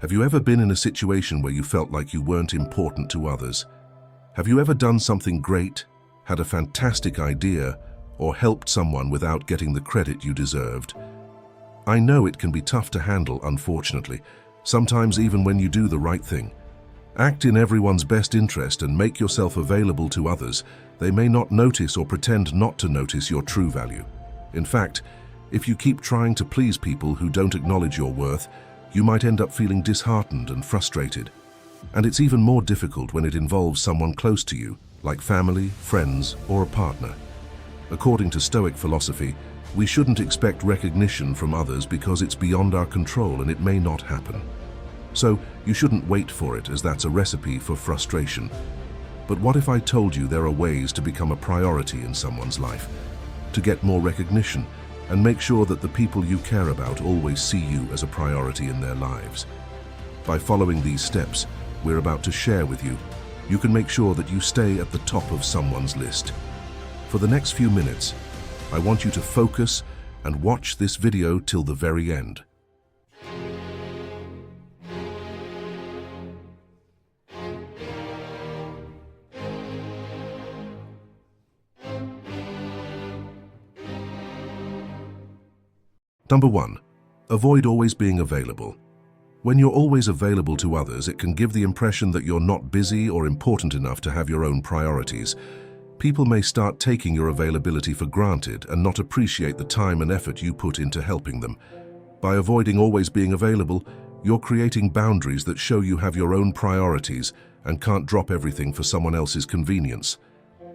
Have you ever been in a situation where you felt like you weren't important to others? Have you ever done something great, had a fantastic idea, or helped someone without getting the credit you deserved? I know it can be tough to handle, unfortunately, sometimes even when you do the right thing. Act in everyone's best interest and make yourself available to others. They may not notice or pretend not to notice your true value. In fact, if you keep trying to please people who don't acknowledge your worth, you might end up feeling disheartened and frustrated. And it's even more difficult when it involves someone close to you, like family, friends, or a partner. According to Stoic philosophy, we shouldn't expect recognition from others because it's beyond our control and it may not happen. So you shouldn't wait for it, as that's a recipe for frustration. But what if I told you there are ways to become a priority in someone's life, to get more recognition, and make sure that the people you care about always see you as a priority in their lives? By following these steps we're about to share with you, you can make sure that you stay at the top of someone's list. For the next few minutes, I want you to focus and watch this video till the very end. Number 1. Avoid always being available. When you're always available to others, it can give the impression that you're not busy or important enough to have your own priorities. People may start taking your availability for granted and not appreciate the time and effort you put into helping them. By avoiding always being available, you're creating boundaries that show you have your own priorities and can't drop everything for someone else's convenience.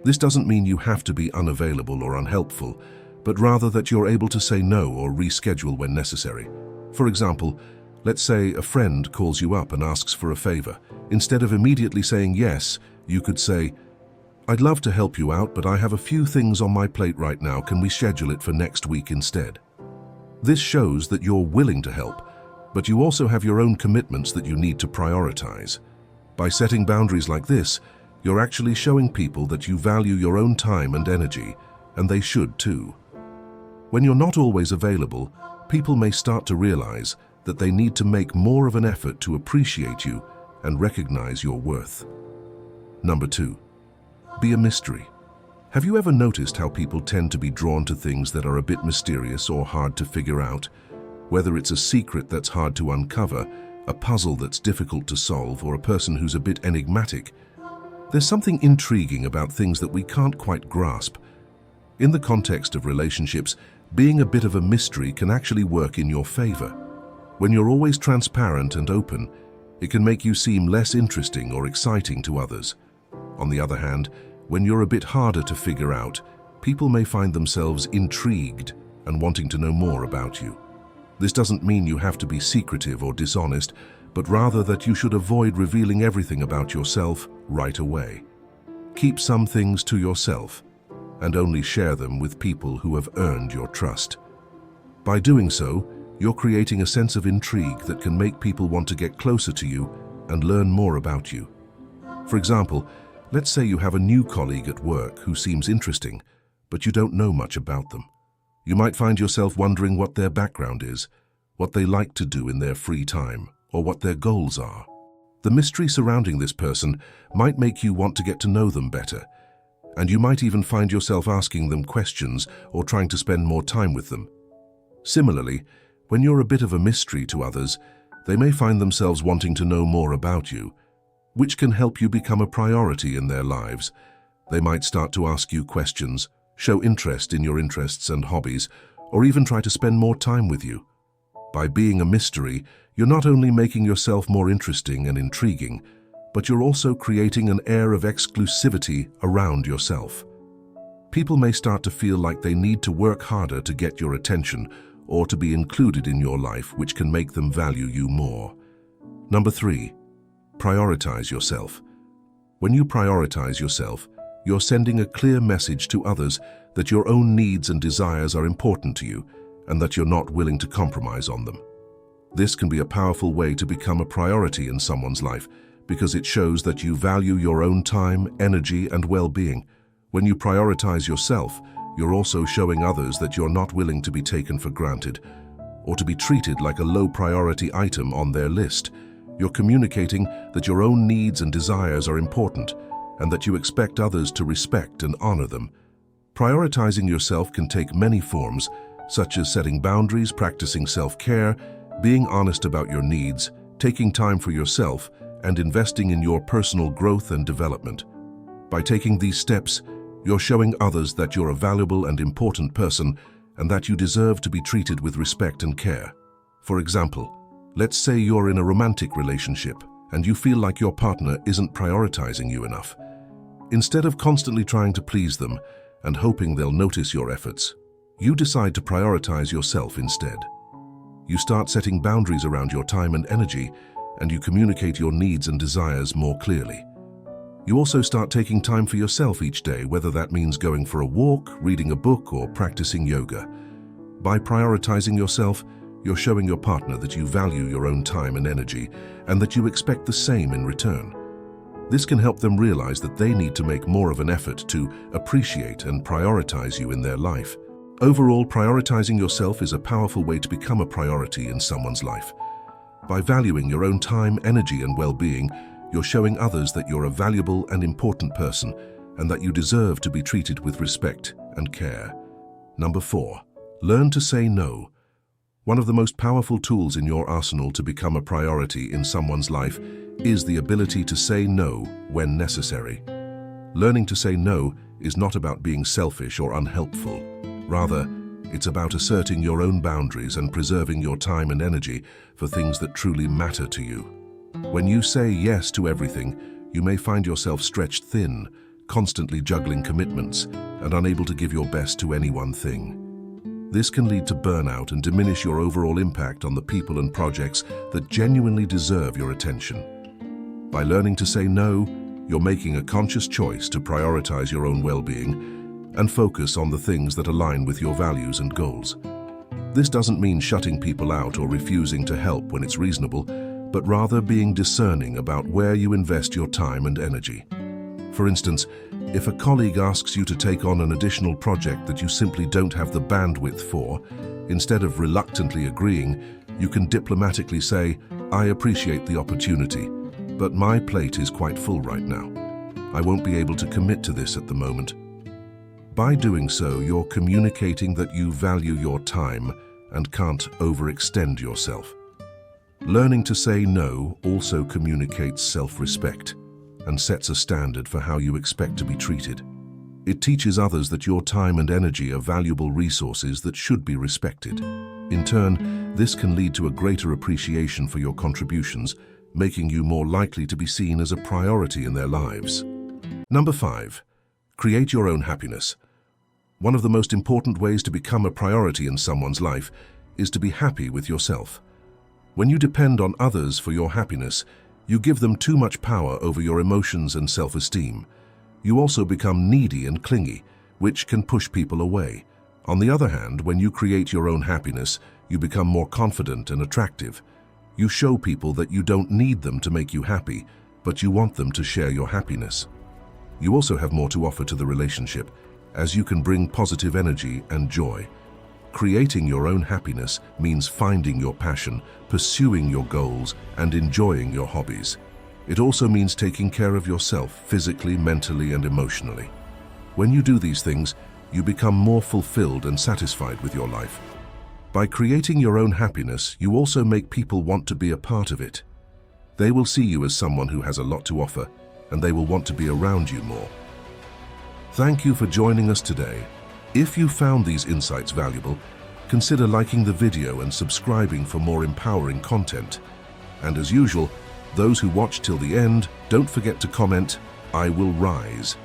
This doesn't mean you have to be unavailable or unhelpful, but rather that you're able to say no or reschedule when necessary. For example, let's say a friend calls you up and asks for a favor. Instead of immediately saying yes, you could say, "I'd love to help you out, but I have a few things on my plate right now. Can we schedule it for next week instead?" This shows that you're willing to help, but you also have your own commitments that you need to prioritize. By setting boundaries like this, you're actually showing people that you value your own time and energy, and they should too. When you're not always available, people may start to realize that they need to make more of an effort to appreciate you and recognize your worth. Number 2. Be a mystery. Have you ever noticed how people tend to be drawn to things that are a bit mysterious or hard to figure out? Whether it's a secret that's hard to uncover, a puzzle that's difficult to solve, or a person who's a bit enigmatic, there's something intriguing about things that we can't quite grasp. In the context of relationships, being a bit of a mystery can actually work in your favor. When you're always transparent and open, it can make you seem less interesting or exciting to others. On the other hand, when you're a bit harder to figure out, people may find themselves intrigued and wanting to know more about you. This doesn't mean you have to be secretive or dishonest, but rather that you should avoid revealing everything about yourself right away. Keep some things to yourself and only share them with people who have earned your trust. By doing so, you're creating a sense of intrigue that can make people want to get closer to you and learn more about you. For example, let's say you have a new colleague at work who seems interesting, but you don't know much about them. You might find yourself wondering what their background is, what they like to do in their free time, or what their goals are. The mystery surrounding this person might make you want to get to know them better, and you might even find yourself asking them questions or trying to spend more time with them. Similarly, when you're a bit of a mystery to others, they may find themselves wanting to know more about you, which can help you become a priority in their lives. They might start to ask you questions, show interest in your interests and hobbies, or even try to spend more time with you. By being a mystery, you're not only making yourself more interesting and intriguing, but you're also creating an air of exclusivity around yourself. People may start to feel like they need to work harder to get your attention or to be included in your life, which can make them value you more. Number 3. Prioritize yourself. When you prioritize yourself, you're sending a clear message to others that your own needs and desires are important to you and that you're not willing to compromise on them. This can be a powerful way to become a priority in someone's life because it shows that you value your own time, energy, and well-being. When you prioritize yourself, you're also showing others that you're not willing to be taken for granted or to be treated like a low-priority item on their list. You're communicating that your own needs and desires are important and that you expect others to respect and honor them. Prioritizing yourself can take many forms, such as setting boundaries, practicing self-care, being honest about your needs, taking time for yourself, and investing in your personal growth and development. By taking these steps, you're showing others that you're a valuable and important person and that you deserve to be treated with respect and care. For example, let's say you're in a romantic relationship and you feel like your partner isn't prioritizing you enough. Instead of constantly trying to please them and hoping they'll notice your efforts, you decide to prioritize yourself instead. You start setting boundaries around your time and energy, and you communicate your needs and desires more clearly. You also start taking time for yourself each day, whether that means going for a walk, reading a book, or practicing yoga. By prioritizing yourself, you're showing your partner that you value your own time and energy, and that you expect the same in return. This can help them realize that they need to make more of an effort to appreciate and prioritize you in their life. Overall, prioritizing yourself is a powerful way to become a priority in someone's life. By valuing your own time, energy, and well-being, you're showing others that you're a valuable and important person and that you deserve to be treated with respect and care. Number 4, learn to say no. One of the most powerful tools in your arsenal to become a priority in someone's life is the ability to say no when necessary. Learning to say no is not about being selfish or unhelpful. Rather, it's about asserting your own boundaries and preserving your time and energy for things that truly matter to you. When you say yes to everything, you may find yourself stretched thin, constantly juggling commitments and unable to give your best to any one thing. This can lead to burnout and diminish your overall impact on the people and projects that genuinely deserve your attention. By learning to say no, you're making a conscious choice to prioritize your own well-being and focus on the things that align with your values and goals. This doesn't mean shutting people out or refusing to help when it's reasonable, but rather being discerning about where you invest your time and energy. For instance, if a colleague asks you to take on an additional project that you simply don't have the bandwidth for, instead of reluctantly agreeing, you can diplomatically say, "I appreciate the opportunity, but my plate is quite full right now. I won't be able to commit to this at the moment." By doing so, you're communicating that you value your time and can't overextend yourself. Learning to say no also communicates self-respect and sets a standard for how you expect to be treated. It teaches others that your time and energy are valuable resources that should be respected. In turn, this can lead to a greater appreciation for your contributions, making you more likely to be seen as a priority in their lives. Number 5, create your own happiness. One of the most important ways to become a priority in someone's life is to be happy with yourself. When you depend on others for your happiness, you give them too much power over your emotions and self-esteem. You also become needy and clingy, which can push people away. On the other hand, when you create your own happiness, you become more confident and attractive. You show people that you don't need them to make you happy, but you want them to share your happiness. You also have more to offer to the relationship, as you can bring positive energy and joy. Creating your own happiness means finding your passion, pursuing your goals, and enjoying your hobbies. It also means taking care of yourself physically, mentally, and emotionally. When you do these things, you become more fulfilled and satisfied with your life. By creating your own happiness, you also make people want to be a part of it. They will see you as someone who has a lot to offer, and they will want to be around you more. Thank you for joining us today. If you found these insights valuable, consider liking the video and subscribing for more empowering content. And as usual, those who watch till the end, don't forget to comment, "I will rise."